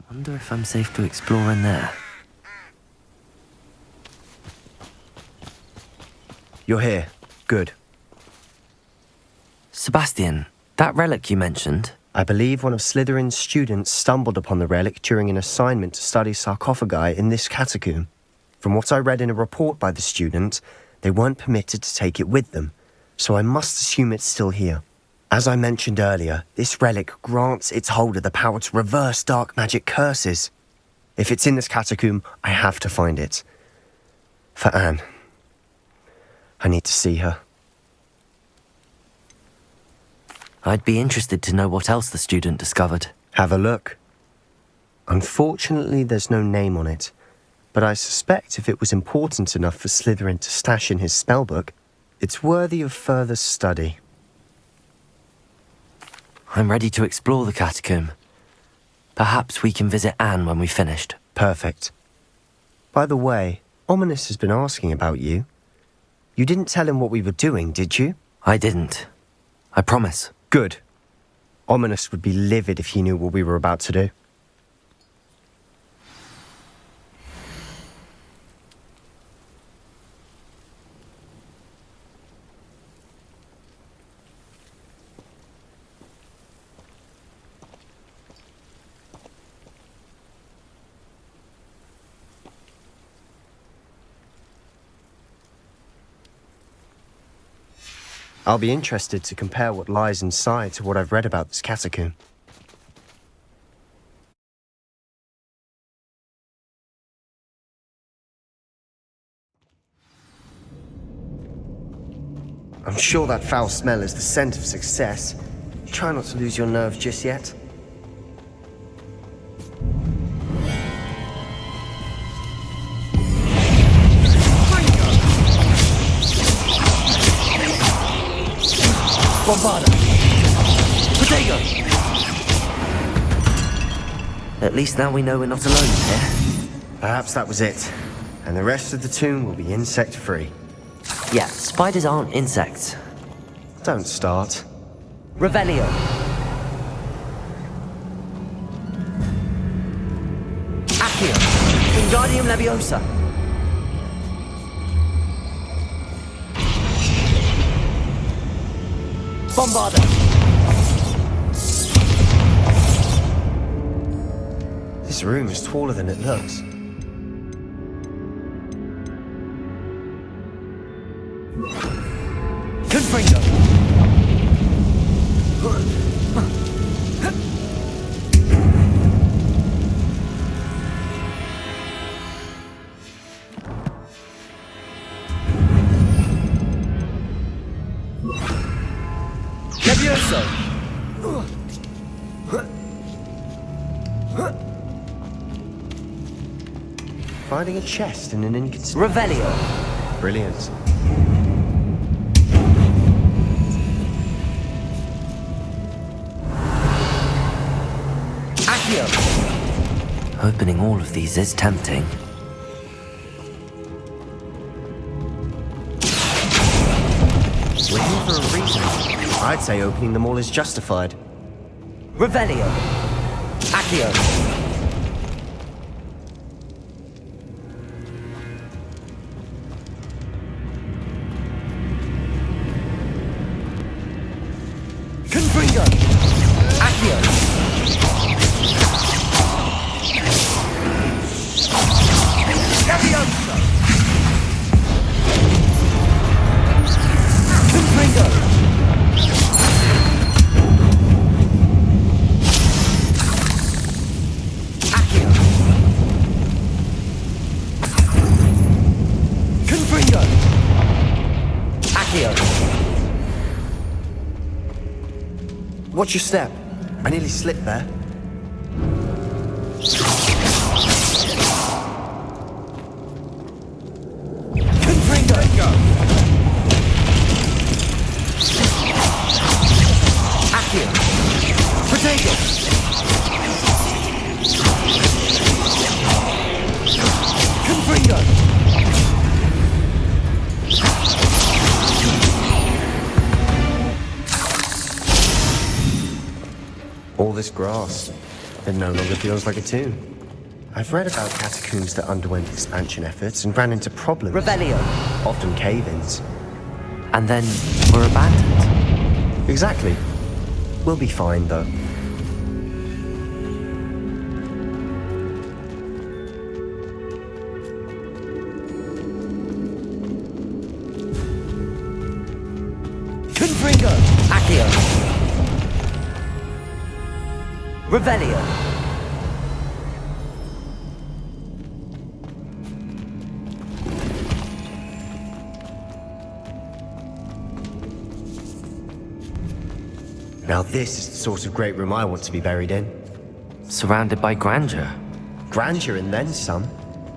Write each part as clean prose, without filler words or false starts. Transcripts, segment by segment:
Wonder if I'm safe to explore in there. You're here. Good. Sebastian, that relic you mentioned. I believe one of Slytherin's students stumbled upon the relic during an assignment to study sarcophagi in this catacomb. From what I read in a report by the student, they weren't permitted to take it with them, so I must assume it's still here. As I mentioned earlier, this relic grants its holder the power to reverse dark magic curses. If it's in this catacomb, I have to find it. For Anne. I need to see her. I'd be interested to know what else the student discovered. Have a look. Unfortunately, there's no name on it, but I suspect if it was important enough for Slytherin to stash in his spellbook, it's worthy of further study. I'm ready to explore the catacomb. Perhaps we can visit Anne when we've finished. Perfect. By the way, Ominous has been asking about you. You didn't tell him what we were doing, did you? I didn't. I promise. Good. Ominous would be livid if he knew what we were about to do. I'll be interested to compare what lies inside to what I've read about this catacomb. I'm sure that foul smell is the scent of success. Try not to lose your nerve just yet. Bombarda! Potato! At least now we know we're not alone here. Perhaps that was it. And the rest of the tomb will be insect-free. Yeah, spiders aren't insects. Don't start. Revelio! Accio! Wingardium Leviosa! Bombarda! This room is taller than it looks. Confringo! Levioso! Finding a chest in an inconspicuous... Revelio! Brilliant. Accio! Opening all of these is tempting. We're here for a reason. I'd say opening them all is justified. Revelio! Accio! Confringo! Accio! Leviosa! Confringo! Accio! Confringo! Accio! Watch your step. I nearly slipped there. Confringo! Accio! Potato! Confringo! All this grass. It no longer feels like a tomb. I've read about catacombs that underwent expansion efforts and ran into problems. Revelio. Often cave-ins. And then were abandoned. Exactly. We'll be fine, though. Confringo. Accio. Revelio. Now this is the sort of great room I want to be buried in. Surrounded by grandeur. Grandeur and then some.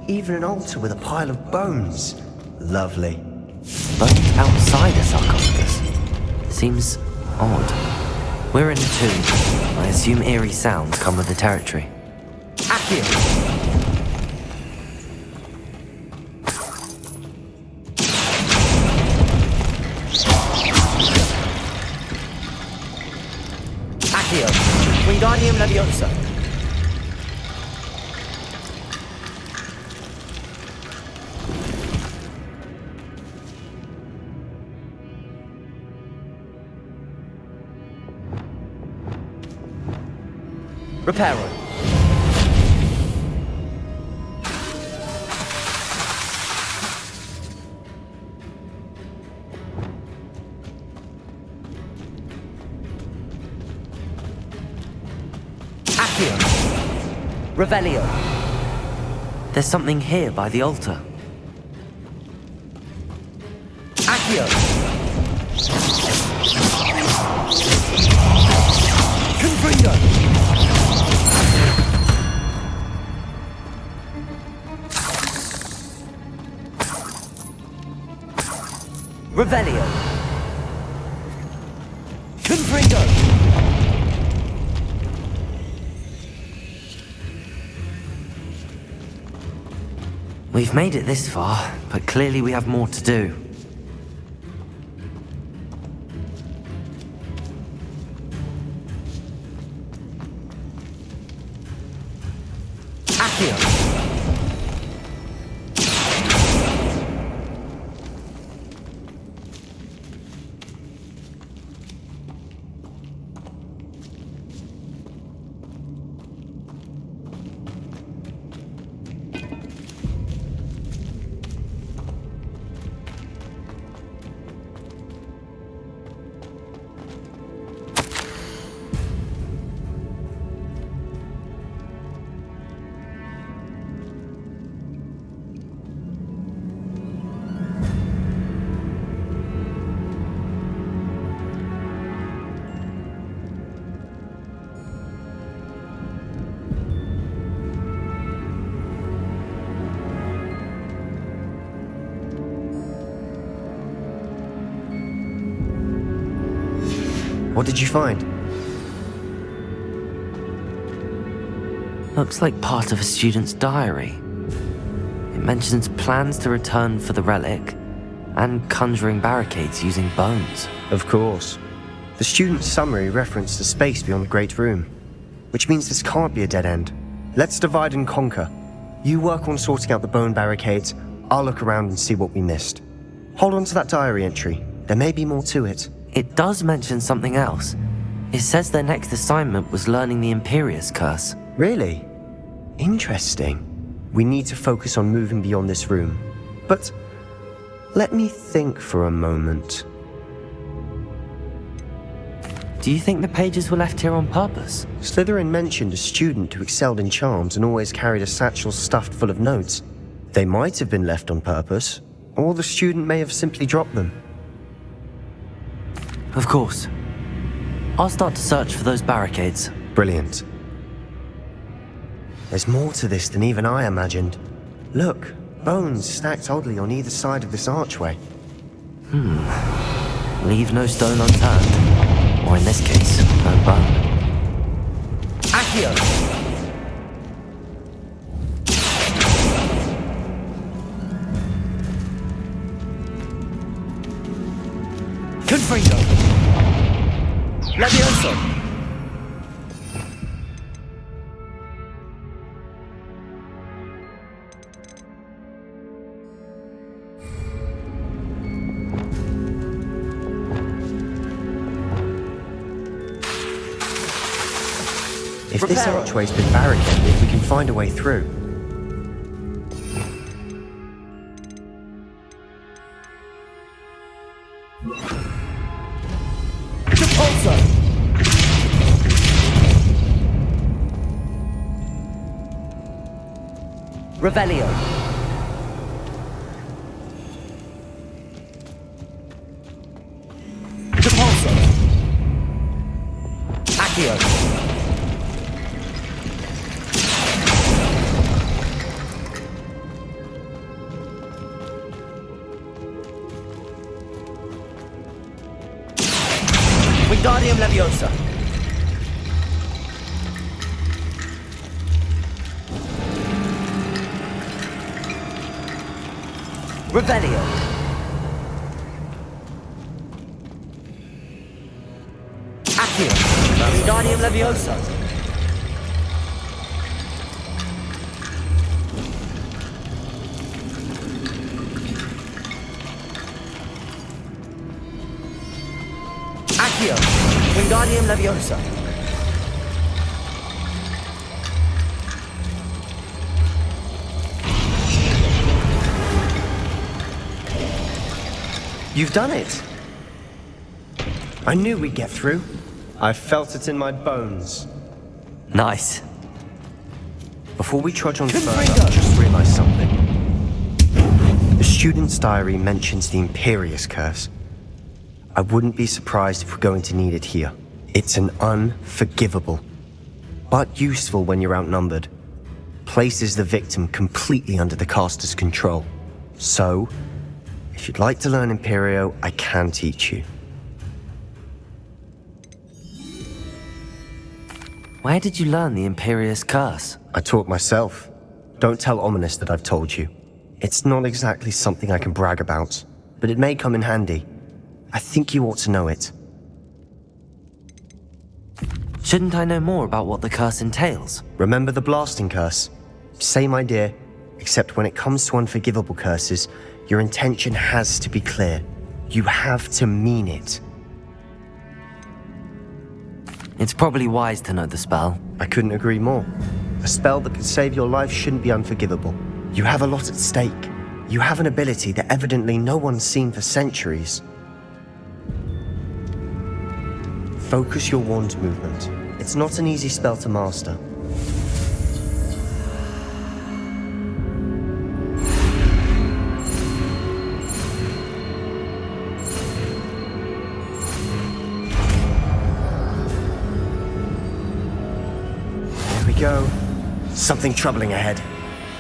Even an altar with a pile of bones. Lovely. Bones outside a sarcophagus. Seems odd. We're in a tomb. I assume eerie sounds come with the territory. Accio. Accio. Wingardium Leviosa. Reparo. Accio. Revelio. There's something here by the altar. Accio. Confringo. Revelio. Confringo. We've made it this far, but clearly we have more to do. Accio. What did you find? Looks like part of a student's diary. It mentions plans to return for the relic and conjuring barricades using bones. Of course. The student's summary referenced the space beyond the Great Room, which means this can't be a dead end. Let's divide and conquer. You work on sorting out the bone barricades, I'll look around and see what we missed. Hold on to that diary entry. There may be more to it. It does mention something else. It says their next assignment was learning the Imperius Curse. Really? Interesting. We need to focus on moving beyond this room. But let me think for a moment. Do you think the pages were left here on purpose? Slytherin mentioned a student who excelled in charms and always carried a satchel stuffed full of notes. They might have been left on purpose, or the student may have simply dropped them. Of course. I'll start to search for those barricades. Brilliant. There's more to this than even I imagined. Look, bones stacked oddly on either side of this archway. Leave no stone unturned. Or in this case, no bone. Accio! Confringo! Levioso! If this archway's been barricaded, we can find a way through. Revelio. Depulso. Accio. Wingardium Leviosa. Revelio. Accio. Wingardium Leviosa. Accio. Wingardium Leviosa. You've done it! I knew we'd get through. I felt it in my bones. Nice. Before we trudge on further, I just realized something. The student's diary mentions the Imperius Curse. I wouldn't be surprised if we're going to need it here. It's an unforgivable, but useful when you're outnumbered. Places the victim completely under the caster's control. So, if you'd like to learn Imperio, I can teach you. Where did you learn the Imperius Curse? I taught myself. Don't tell Ominous that I've told you. It's not exactly something I can brag about, but it may come in handy. I think you ought to know it. Shouldn't I know more about what the curse entails? Remember the blasting curse? Same idea, except when it comes to unforgivable curses, your intention has to be clear. You have to mean it. It's probably wise to know the spell. I couldn't agree more. A spell that could save your life shouldn't be unforgivable. You have a lot at stake. You have an ability that evidently no one's seen for centuries. Focus your wand movement. It's not an easy spell to master. There we go. Something troubling ahead.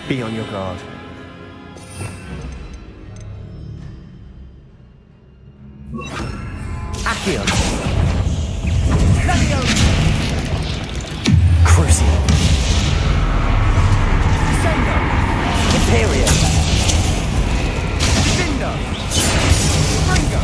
Be on your guard. Accio. Crucio. Sendo. Imperio. Cinder. Ringo.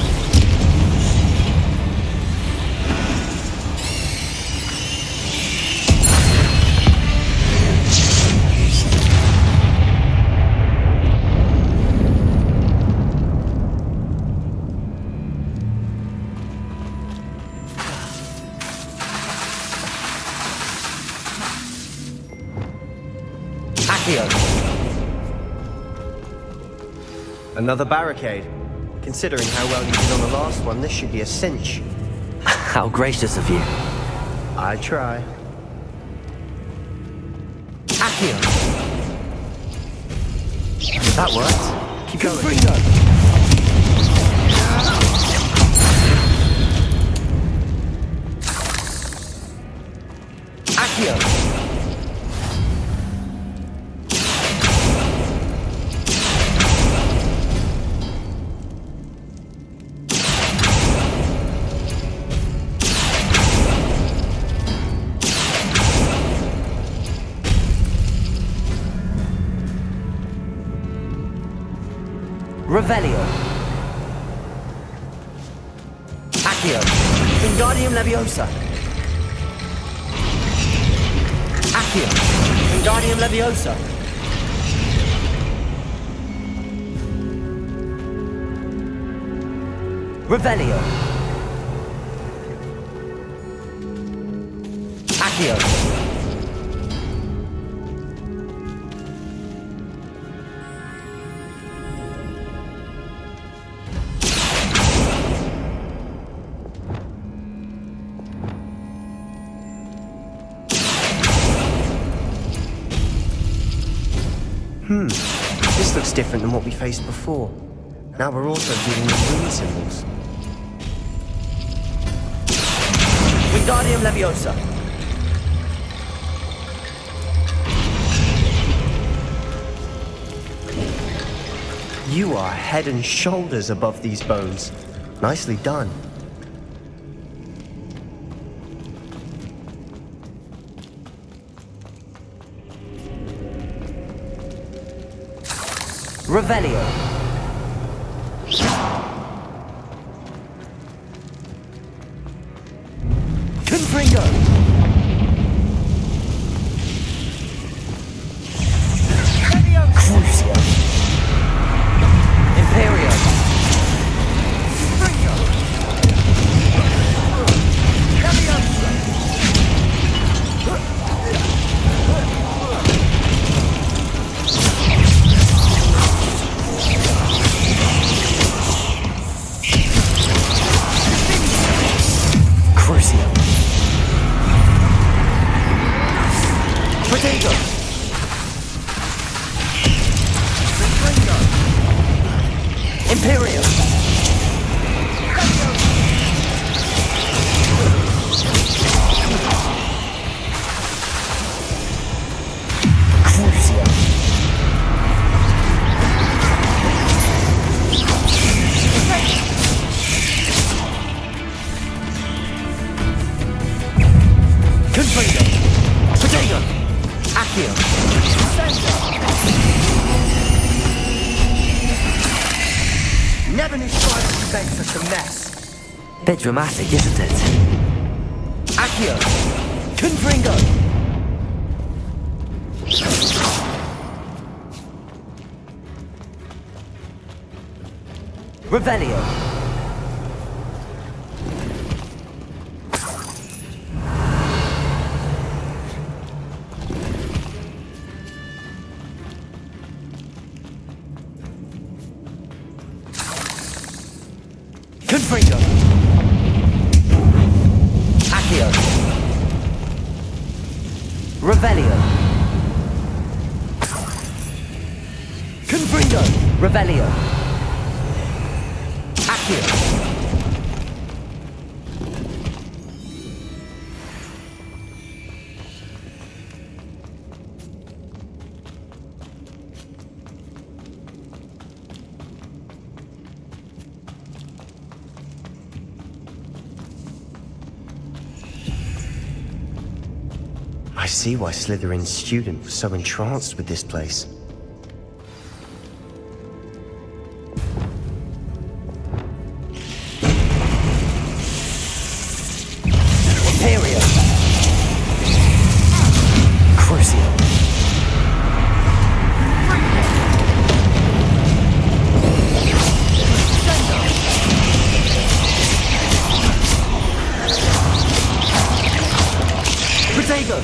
Another barricade. Considering how well you did on the last one, this should be a cinch. How gracious of you. I try. Accio. That worked. Keep going. Accio. Revelio. Accio. Wingardium Leviosa. Accio. Wingardium Leviosa. Revelio. Accio. This looks different than what we faced before. Now we're also dealing with rune symbols. Wingardium Leviosa. You are head and shoulders above these bones. Nicely done. Revelio. Confringo. Crucio. Imperio. Crucio. Potato. Imperium. Crucio. Confringo. Potato. Accio. Never knew spiders could make such a mess. Bit dramatic, isn't it? Accio. Confringo. Revelio. Confringo. Accio. Revelio. Confringo. Revelio. Accio. I see why Slytherin's student was so entranced with this place. Imperio. Crucio. Potato.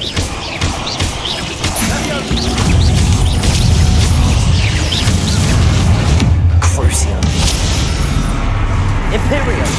Crucio. Imperium.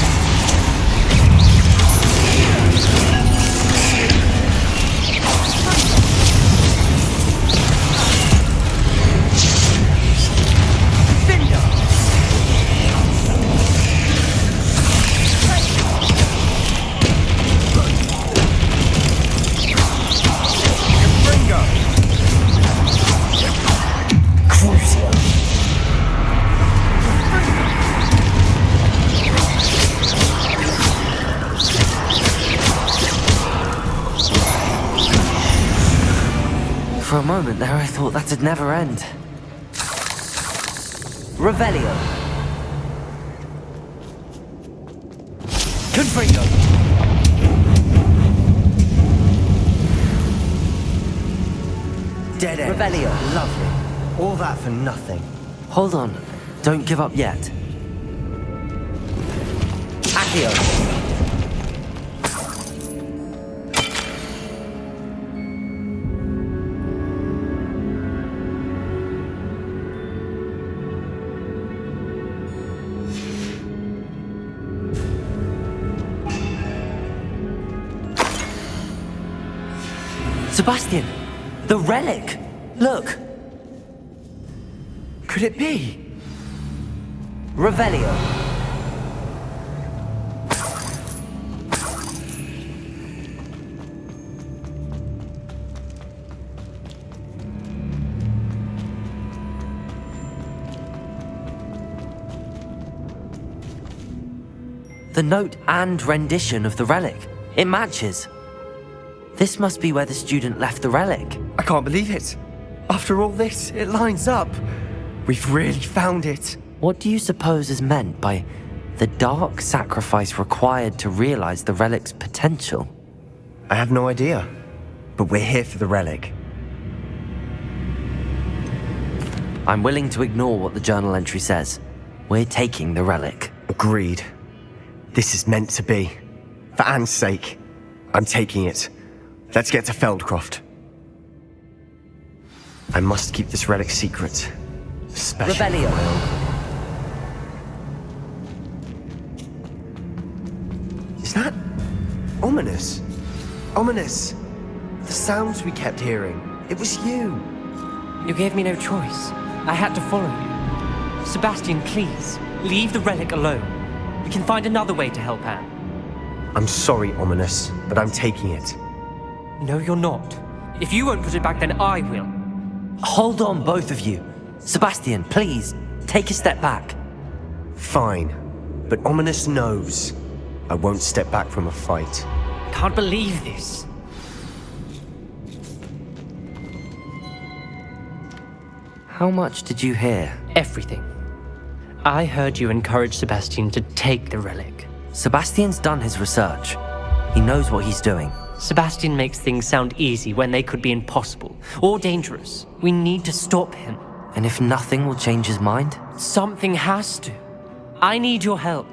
Crucio. For a moment there, I thought that'd never end. Revelio. Confringo. Dead end. Revelio. Lovely. All that for nothing. Hold on. Don't give up yet. Accio. Sebastian, the relic! Look! could it be? Revelio. The note and rendition of the relic. It matches. This must be where the student left the relic. I can't believe it. After all this, it lines up. We've really found it. What do you suppose is meant by the dark sacrifice required to realize the relic's potential? I have no idea, but we're here for the relic. I'm willing to ignore what the journal entry says. We're taking the relic. Agreed. This is meant to be. For Anne's sake, I'm taking it. Let's get to Feldcroft. I must keep this relic secret. Especially Revelio. my own. Is that ominous? Ominous. The sounds we kept hearing. It was you. You gave me no choice. I had to follow you. Sebastian, please, leave the relic alone. We can find another way to help Anne. I'm sorry, Ominous, but I'm taking it. No, you're not. If you won't put it back, then I will. Hold on, both of you. Sebastian, please, take a step back. Fine, but Ominous knows I won't step back from a fight. Can't believe this. How much did you hear? Everything. I heard you encourage Sebastian to take the relic. Sebastian's done his research. He knows what he's doing. Sebastian makes things sound easy when they could be impossible or dangerous. We need to stop him. And if nothing will change his mind? Something has to. I need your help.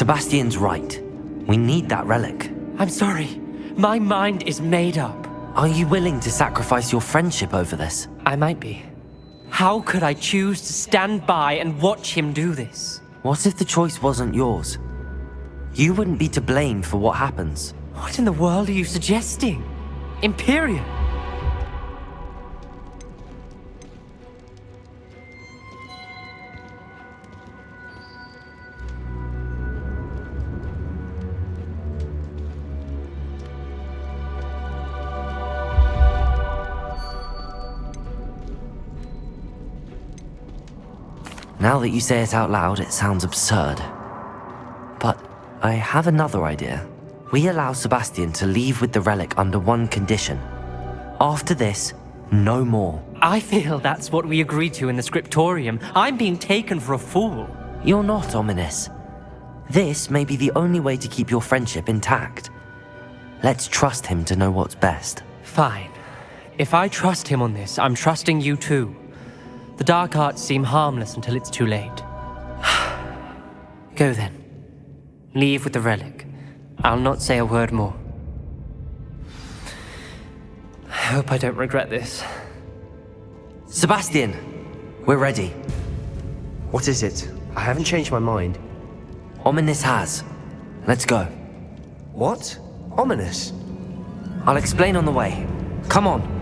Sebastian's right. We need that relic. I'm sorry. My mind is made up. Are you willing to sacrifice your friendship over this? I might be. How could I choose to stand by and watch him do this? What if the choice wasn't yours? You wouldn't be to blame for what happens. What in the world are you suggesting? Imperium? Now that you say it out loud, it sounds absurd. But I have another idea. We allow Sebastian to leave with the relic under one condition. After this, no more. I feel that's what we agreed to in the scriptorium. I'm being taken for a fool. You're not, Ominous. This may be the only way to keep your friendship intact. Let's trust him to know what's best. Fine. If I trust him on this, I'm trusting you too. The dark arts seem harmless until it's too late. Go then. Leave with the relic. I'll not say a word more. I hope I don't regret this. Sebastian, we're ready. What is it? I haven't changed my mind. Ominous has. Let's go. What? Ominous? I'll explain on the way. Come on.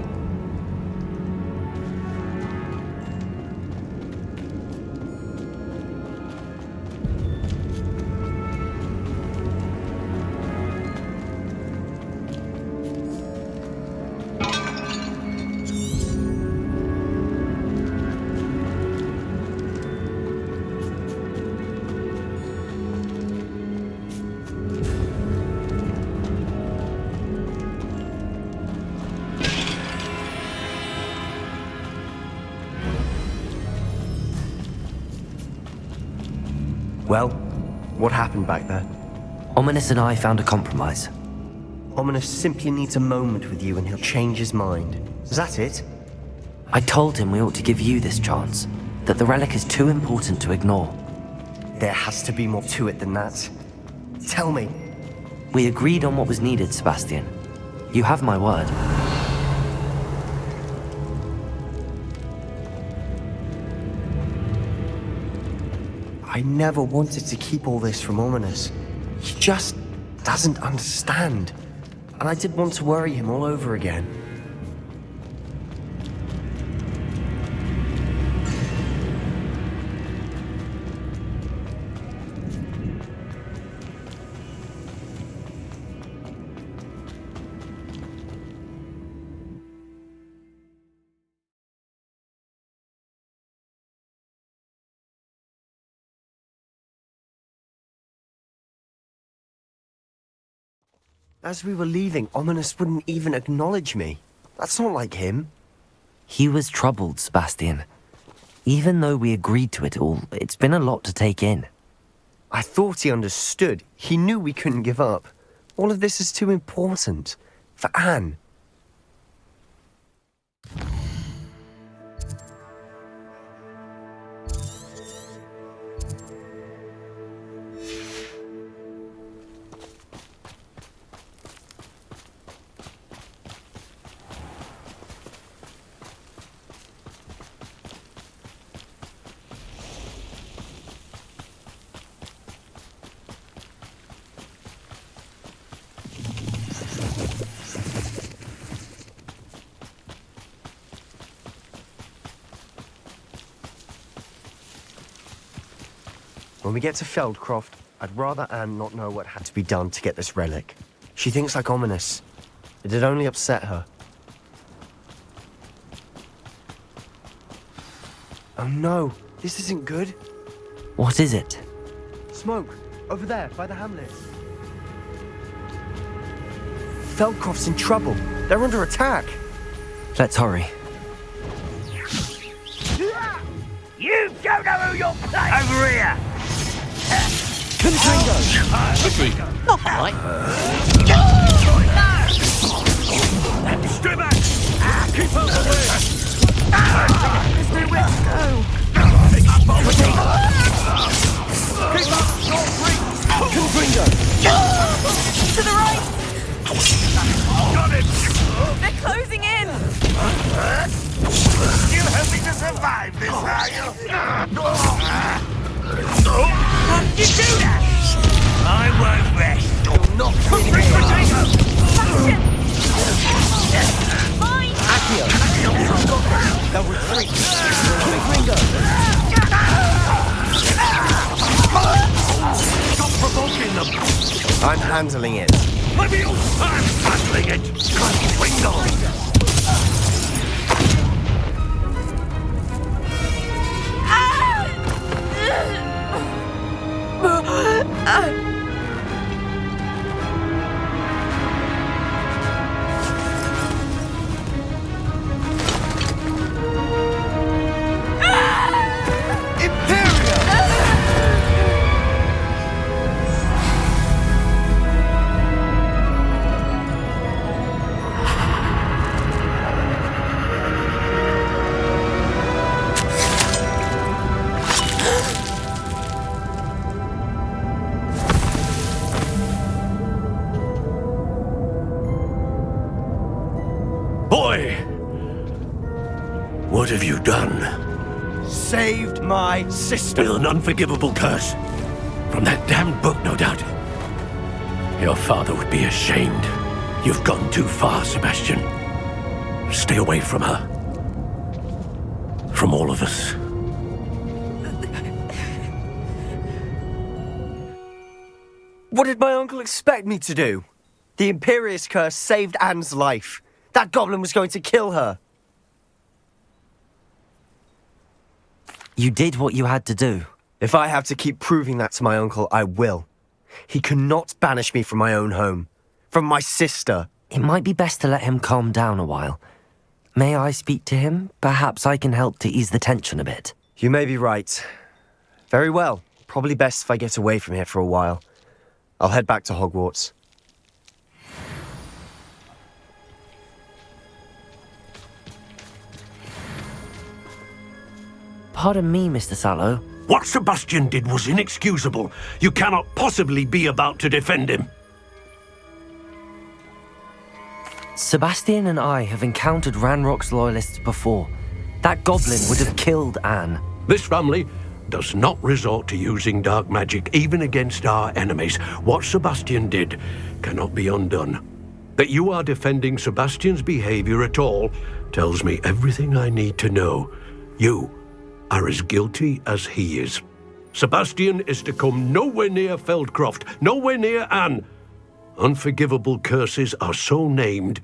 Well, what happened back there? Ominous and I found a compromise. Ominous simply needs a moment with you and he'll change his mind. Is that it? I told him we ought to give you this chance, that the relic is too important to ignore. There has to be more to it than that. Tell me. We agreed on what was needed, Sebastian. You have my word. I never wanted to keep all this from Ominous. He just doesn't understand. And I didn't want to worry him all over again. As we were leaving, Ominous wouldn't even acknowledge me. That's not like him. He was troubled, Sebastian. Even though we agreed to it all, it's been a lot to take in. I thought he understood. He knew we couldn't give up. All of this is too important. For Anne. When we get to Feldcroft, I'd rather Anne not know what had to be done to get this relic. She thinks like Ominous. It'd only upset her. Oh no, this isn't good. What is it? Smoke, over there, by the hamlet. Feldcroft's in trouble. They're under attack. Let's hurry. You don't know who you're playing! Over here! Not quite. Stay back! Keep up the way! There's nowhere to go. Keep up your free! Confringo! To the right! Got it! They're closing in! You helping to survive this, are you? What did you do that? I won't rest. You're not winning here. Sebastian! Mine! Accio! They'll retreat! Confringo! Stop provoking them. I'm handling it. Maybe I'm handling it. Swingle. Boy! What have you done? Saved my sister. With an unforgivable curse. From that damned book, no doubt. Your father would be ashamed. You've gone too far, Sebastian. Stay away from her. From all of us. What did my uncle expect me to do? The Imperius curse saved Anne's life. That goblin was going to kill her. You did what you had to do. If I have to keep proving that to my uncle, I will. He cannot banish me from my own home. From my sister. It might be best to let him calm down a while. May I speak to him? Perhaps I can help to ease the tension a bit. You may be right. Very well. Probably best if I get away from here for a while. I'll head back to Hogwarts. Pardon me, Mr. Sallow. What Sebastian did was inexcusable. You cannot possibly be about to defend him. Sebastian and I have encountered Ranrock's loyalists before. That goblin would have killed Anne. This family does not resort to using dark magic even against our enemies. What Sebastian did cannot be undone. That you are defending Sebastian's behavior at all tells me everything I need to know. You are as guilty as he is. Sebastian is to come nowhere near Feldcroft, nowhere near Anne. Unforgivable curses are so named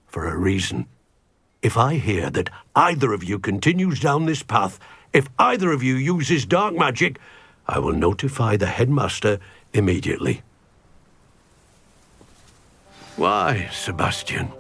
for a reason. If I hear that either of you continues down this path, if either of you uses dark magic, I will notify the headmaster immediately. Why, Sebastian?